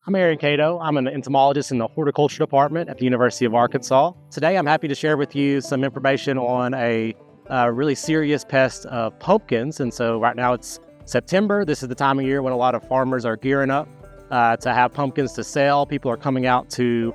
I'm Aaron Cato. I'm an entomologist in the horticulture department at the University of Arkansas. Today, I'm happy to share with you some information on a really serious pest of pumpkins. And so right now it's September. This is the time of year when a lot of farmers are gearing up to have pumpkins to sell. People are coming out to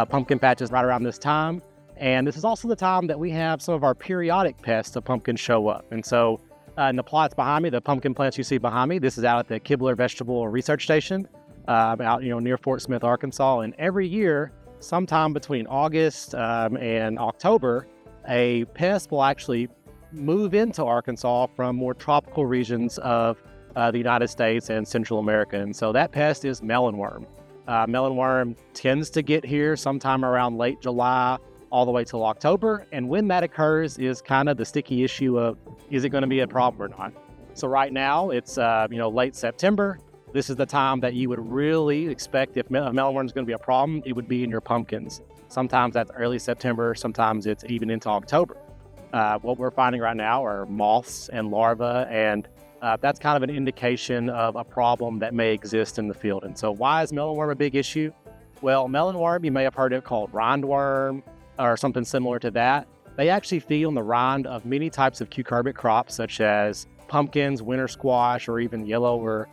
pumpkin patches right around this time. And this is also the time that we have some of our periodic pests of pumpkins show up. And so in the plots behind me, the pumpkin plants you see behind me, this is out at the Kibler Vegetable Research Station. Out near Fort Smith, Arkansas. And every year, sometime between August and October, a pest will actually move into Arkansas from more tropical regions of the United States and Central America. And so that pest is melonworm. Melonworm tends to get here sometime around late July all the way till October. And when that occurs is kind of the sticky issue of, is it going to be a problem or not? So right now it's late September. This is the time that you would really expect if melonworm is going to be a problem, it would be in your pumpkins. Sometimes that's early September, sometimes it's even into October. What we're finding right now are moths and larvae, and that's kind of an indication of a problem that may exist in the field. And so why is melonworm a big issue? Well, melonworm, you may have heard it called rindworm or something similar to that. They actually feed on the rind of many types of cucurbit crops, such as pumpkins, winter squash, or even yellow or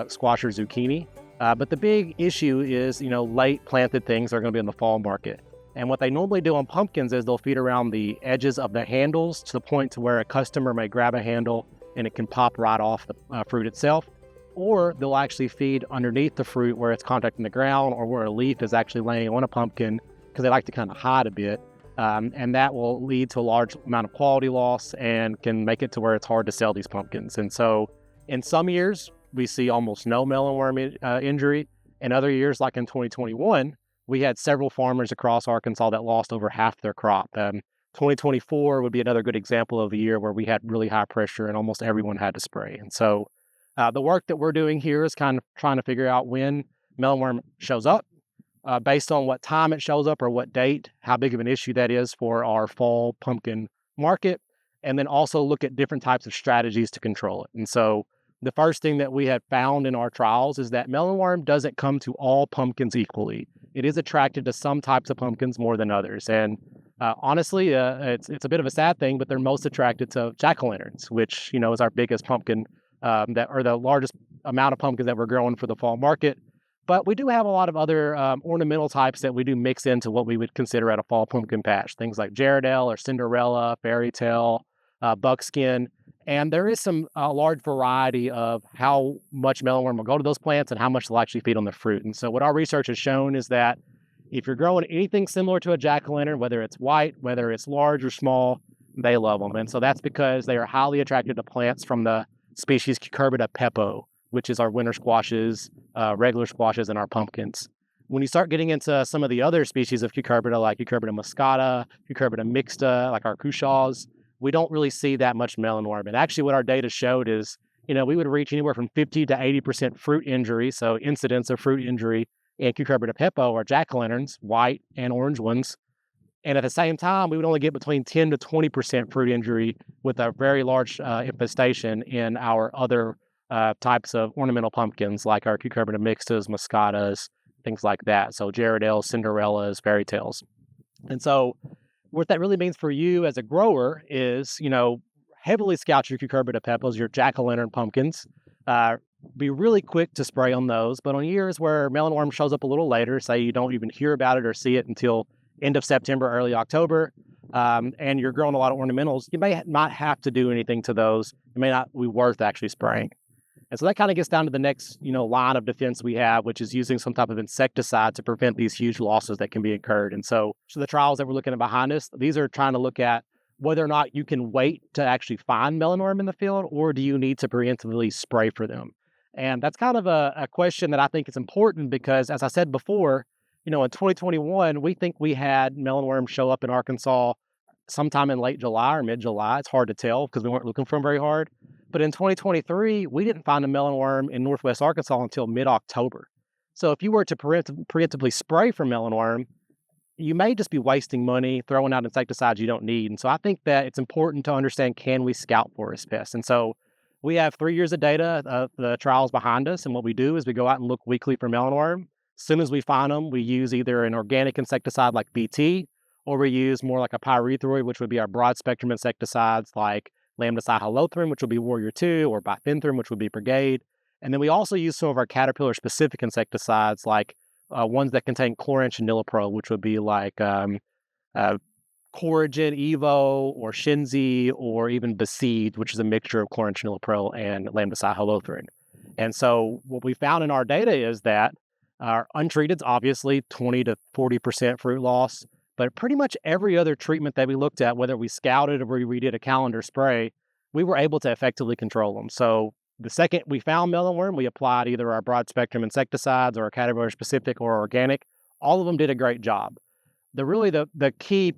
squash or zucchini. But the big issue is, late planted things are going to be in the fall market. And what they normally do on pumpkins is they'll feed around the edges of the handles to the point to where a customer may grab a handle and it can pop right off the fruit itself. Or they'll actually feed underneath the fruit where it's contacting the ground or where a leaf is actually laying on a pumpkin because they like to kind of hide a bit. And that will lead to a large amount of quality loss and can make it to where it's hard to sell these pumpkins. And so in some years, we see almost no melonworm injury. In other years, like in 2021, we had several farmers across Arkansas that lost over half their crop. 2024 would be another good example of the year where we had really high pressure and almost everyone had to spray. And so the work that we're doing here is kind of trying to figure out when melonworm shows up, based on what time it shows up or what date, how big of an issue that is for our fall pumpkin market, and then also look at different types of strategies to control it. And so the first thing that we have found in our trials is that melonworm doesn't come to all pumpkins equally. It is attracted to some types of pumpkins more than others. And honestly, it's a bit of a sad thing, but they're most attracted to jack-o'-lanterns, which, is our biggest pumpkin, the largest amount of pumpkins that we're growing for the fall market. But we do have a lot of other ornamental types that we do mix into what we would consider at a fall pumpkin patch. Things like Gerardelle or Cinderella, fairy tale, buckskin. And there is a large variety of how much melonworm will go to those plants and how much they'll actually feed on the fruit. And so what our research has shown is that if you're growing anything similar to a jack-o'-lantern, whether it's white, whether it's large or small, they love them. And so that's because they are highly attracted to plants from the species Cucurbitaceae, which is our winter squashes, regular squashes, and our pumpkins. When you start getting into some of the other species of cucurbita, like Cucurbita moscata, Cucurbita mixta, like our cushaws, we don't really see that much melonworm. And actually what our data showed is, we would reach anywhere from 50 to 80% fruit injury, so incidence of fruit injury in Cucurbitaceae or jack-o'-lanterns, white and orange ones. And at the same time, we would only get between 10 to 20% fruit injury with a very large infestation in our other types of ornamental pumpkins, like our Cucurbita mixtas, moscatas, things like that. So Gerardelle's, Cinderellas, fairy tales. And so what that really means for you as a grower is, heavily scout your Cucurbitaceae, your jack-o'-lantern pumpkins. Be really quick to spray on those. But on years where melonworm shows up a little later, say you don't even hear about it or see it until end of September, early October, and you're growing a lot of ornamentals, you may not have to do anything to those. It may not be worth actually spraying. And so that kind of gets down to the next, line of defense we have, which is using some type of insecticide to prevent these huge losses that can be incurred. And so the trials that we're looking at behind us, these are trying to look at whether or not you can wait to actually find melonworm in the field, or do you need to preemptively spray for them? And that's kind of a question that I think is important because, as I said before, in 2021, we think we had melonworm show up in Arkansas sometime in late July or mid-July. It's hard to tell because we weren't looking for them very hard. But in 2023, we didn't find a melonworm in Northwest Arkansas until mid-October. So if you were to preemptively spray for melonworm, you may just be wasting money throwing out insecticides you don't need. And so I think that it's important to understand, can we scout for this pest? And so we have 3 years of data of the trials behind us. And what we do is we go out and look weekly for melonworm. As soon as we find them, we use either an organic insecticide like BT, or we use more like a pyrethroid, which would be our broad spectrum insecticides like lambda-cyhalothrin, which would be Warrior 2, or bifenthrin, which would be Brigade. And then we also use some of our caterpillar-specific insecticides like ones that contain chloranchanilipro, which would be like uh, Coragen Evo or Shinzi or even Besiege, which is a mixture of chloranchanilipro and lambda-cyhalothrin. And so what we found in our data is that our untreated, obviously 20 to 40% fruit loss, but pretty much every other treatment that we looked at, whether we scouted or we did a calendar spray, we were able to effectively control them. So the second we found melonworm, we applied either our broad spectrum insecticides or a category specific or organic. All of them did a great job. The key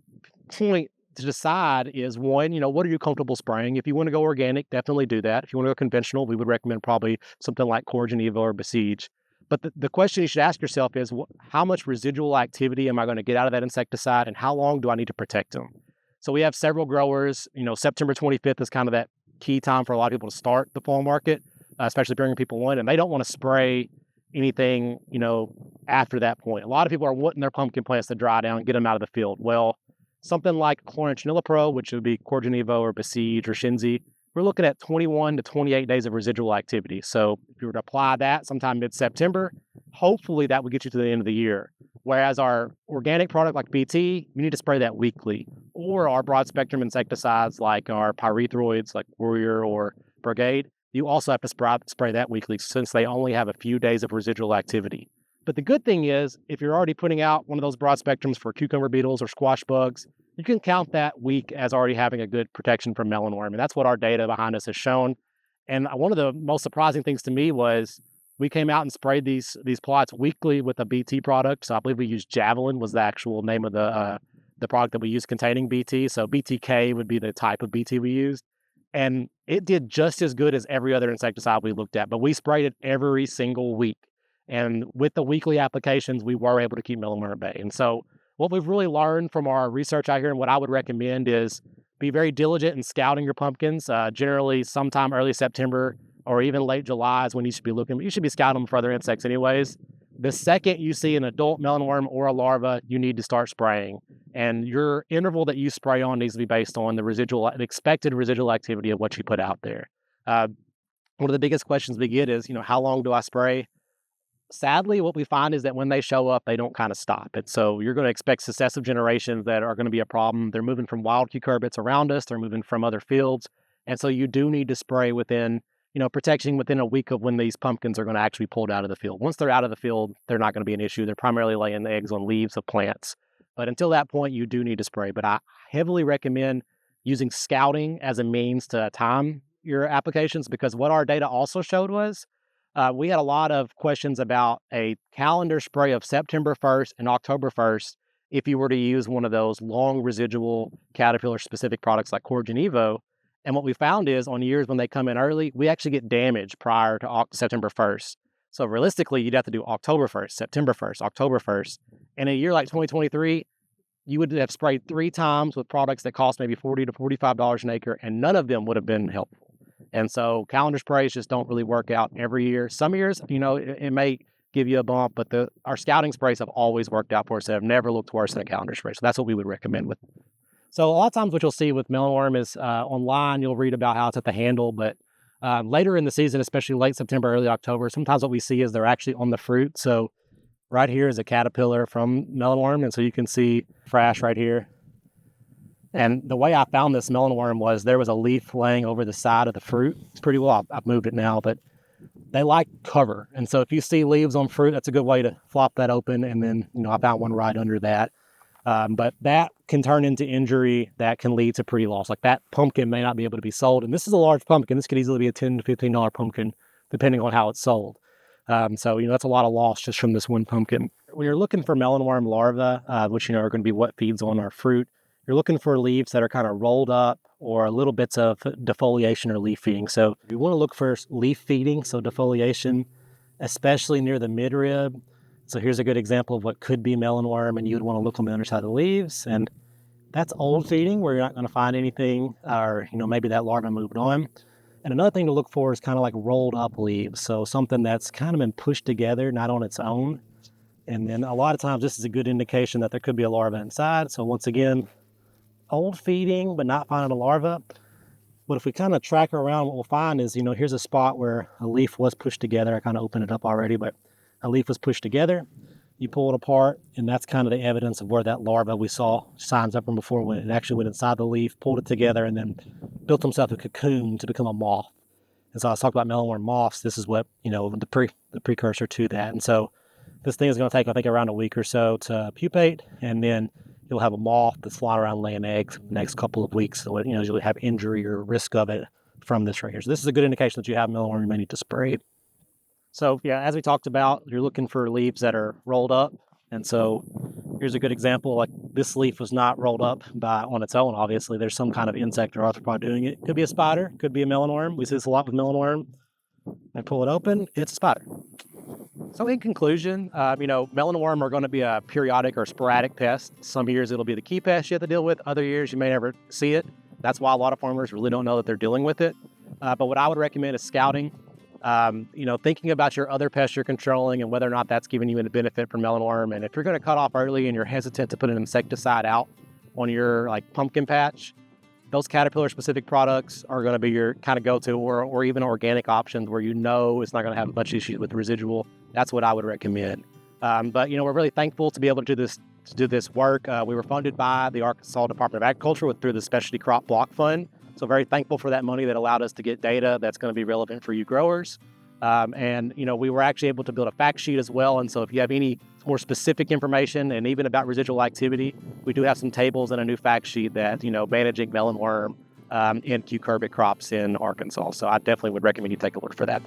point to decide is one, what are you comfortable spraying? If you want to go organic, definitely do that. If you want to go conventional, we would recommend probably something like Coragen Evo or Besiege. But the question you should ask yourself is, how much residual activity am I going to get out of that insecticide, and how long do I need to protect them? So we have several growers. September 25th is kind of that key time for a lot of people to start the fall market, especially bringing people in, and they don't want to spray anything, after that point. A lot of people are wanting their pumpkin plants to dry down and get them out of the field. Well, something like chloranchanilipro, which would be Coragen Evo or Besiege or Shinzi, we're looking at 21 to 28 days of residual activity. So if you were to apply that sometime mid-September, hopefully that would get you to the end of the year. Whereas our organic product like BT, you need to spray that weekly. Or our broad spectrum insecticides like our pyrethroids like Warrior or Brigade, you also have to spray that weekly since they only have a few days of residual activity. But the good thing is, if you're already putting out one of those broad spectrums for cucumber beetles or squash bugs, you can count that week as already having a good protection from melonworm. And that's what our data behind us has shown. And one of the most surprising things to me was we came out and sprayed these plots weekly with a BT product. So I believe we used Javelin was the actual name of the product that we used containing BT. So BTK would be the type of BT we used. And it did just as good as every other insecticide we looked at, but we sprayed it every single week. And with the weekly applications, we were able to keep melonworm at bay. And so what we've really learned from our research out here and what I would recommend is be very diligent in scouting your pumpkins. Generally, sometime early September or even late July is when you should be looking. You should be scouting them for other insects anyways. The second you see an adult melonworm or a larva, you need to start spraying. And your interval that you spray on needs to be based on the expected residual activity of what you put out there. One of the biggest questions we get is, how long do I spray? Sadly, what we find is that when they show up, they don't kind of stop. And so you're going to expect successive generations that are going to be a problem. They're moving from wild cucurbits around us. They're moving from other fields. And so you do need to spray within, protection within a week of when these pumpkins are going to actually be pulled out of the field. Once they're out of the field, they're not going to be an issue. They're primarily laying eggs on leaves of plants. But until that point, you do need to spray. But I heavily recommend using scouting as a means to time your applications, because what our data also showed was we had a lot of questions about a calendar spray of September 1st and October 1st if you were to use one of those long residual caterpillar-specific products like Coragen Evo. And what we found is on years when they come in early, we actually get damage prior to September 1st. So realistically, you'd have to do October 1st, September 1st, October 1st. And in a year like 2023, you would have sprayed 3 times with products that cost maybe $40 to $45 an acre, and none of them would have been helpful. And so calendar sprays just don't really work out every year. Some years, it may give you a bump, but our scouting sprays have always worked out for us. They have never looked worse than a calendar spray. So that's what we would recommend with. So a lot of times what you'll see with melonworm is online, you'll read about how it's at the handle, but later in the season, especially late September, early October, sometimes what we see is they're actually on the fruit. So right here is a caterpillar from melonworm. And so you can see frash right here. And the way I found this melonworm was there was a leaf laying over the side of the fruit. It's pretty well, I've moved it now, but they like cover. And so if you see leaves on fruit, that's a good way to flop that open. And then, I found one right under that. But that can turn into injury that can lead to pre-loss. Like that pumpkin may not be able to be sold. And this is a large pumpkin. This could easily be a $10 to $15 pumpkin, depending on how it's sold. So, that's a lot of loss just from this one pumpkin. When you're looking for melonworm larvae, which, are going to be what feeds on our fruit, you're looking for leaves that are kind of rolled up or little bits of defoliation or leaf feeding. So you want to look for leaf feeding, so defoliation, especially near the midrib. So here's a good example of what could be melonworm, and you would want to look on the underside of the leaves. And that's old feeding where you're not going to find anything, or, maybe that larva moved on. And another thing to look for is kind of like rolled up leaves. So something that's kind of been pushed together, not on its own. And then a lot of times this is a good indication that there could be a larva inside. So once again, old feeding, but not finding a larva. But if we kind of track around, what we'll find is, here's a spot where a leaf was pushed together. I kind of opened it up already, but a leaf was pushed together. You pull it apart, and that's kind of the evidence of where that larva we saw signs up from before, when it actually went inside the leaf, pulled it together, and then built himself a cocoon to become a moth. And so I was talking about melonworm moths. This is what, the precursor to that. And so this thing is going to take, I think, around a week or so to pupate, and then you'll have a moth that's flying around laying eggs the next couple of weeks. So, you'll have injury or risk of it from this right here. So this is a good indication that you have melonworm. You may need to spray. So yeah, as we talked about, you're looking for leaves that are rolled up. And so here's a good example. Like, this leaf was not rolled up on its own. Obviously, there's some kind of insect or arthropod doing it. Could be a spider, could be a melonworm. We see this a lot with melonworm. I pull it open, it's a spider. So in conclusion, melonworm are going to be a periodic or sporadic pest. Some years it'll be the key pest you have to deal with. Other years you may never see it. That's why a lot of farmers really don't know that they're dealing with it. But what I would recommend is scouting. Thinking about your other pests you're controlling and whether or not that's giving you a benefit from melonworm. And if you're going to cut off early and you're hesitant to put an insecticide out on your pumpkin patch, those caterpillar-specific products are going to be your kind of go-to, or even organic options where it's not going to have much issues with residual. That's what I would recommend. But we're really thankful to be able to do this work. We were funded by the Arkansas Department of Agriculture through the Specialty Crop Block Fund. So very thankful for that money that allowed us to get data that's going to be relevant for you growers. We were actually able to build a fact sheet as well. And so if you have any more specific information and even about residual activity, we do have some tables and a new fact sheet that, managing melonworm in cucurbit crops in Arkansas. So I definitely would recommend you take a look for that.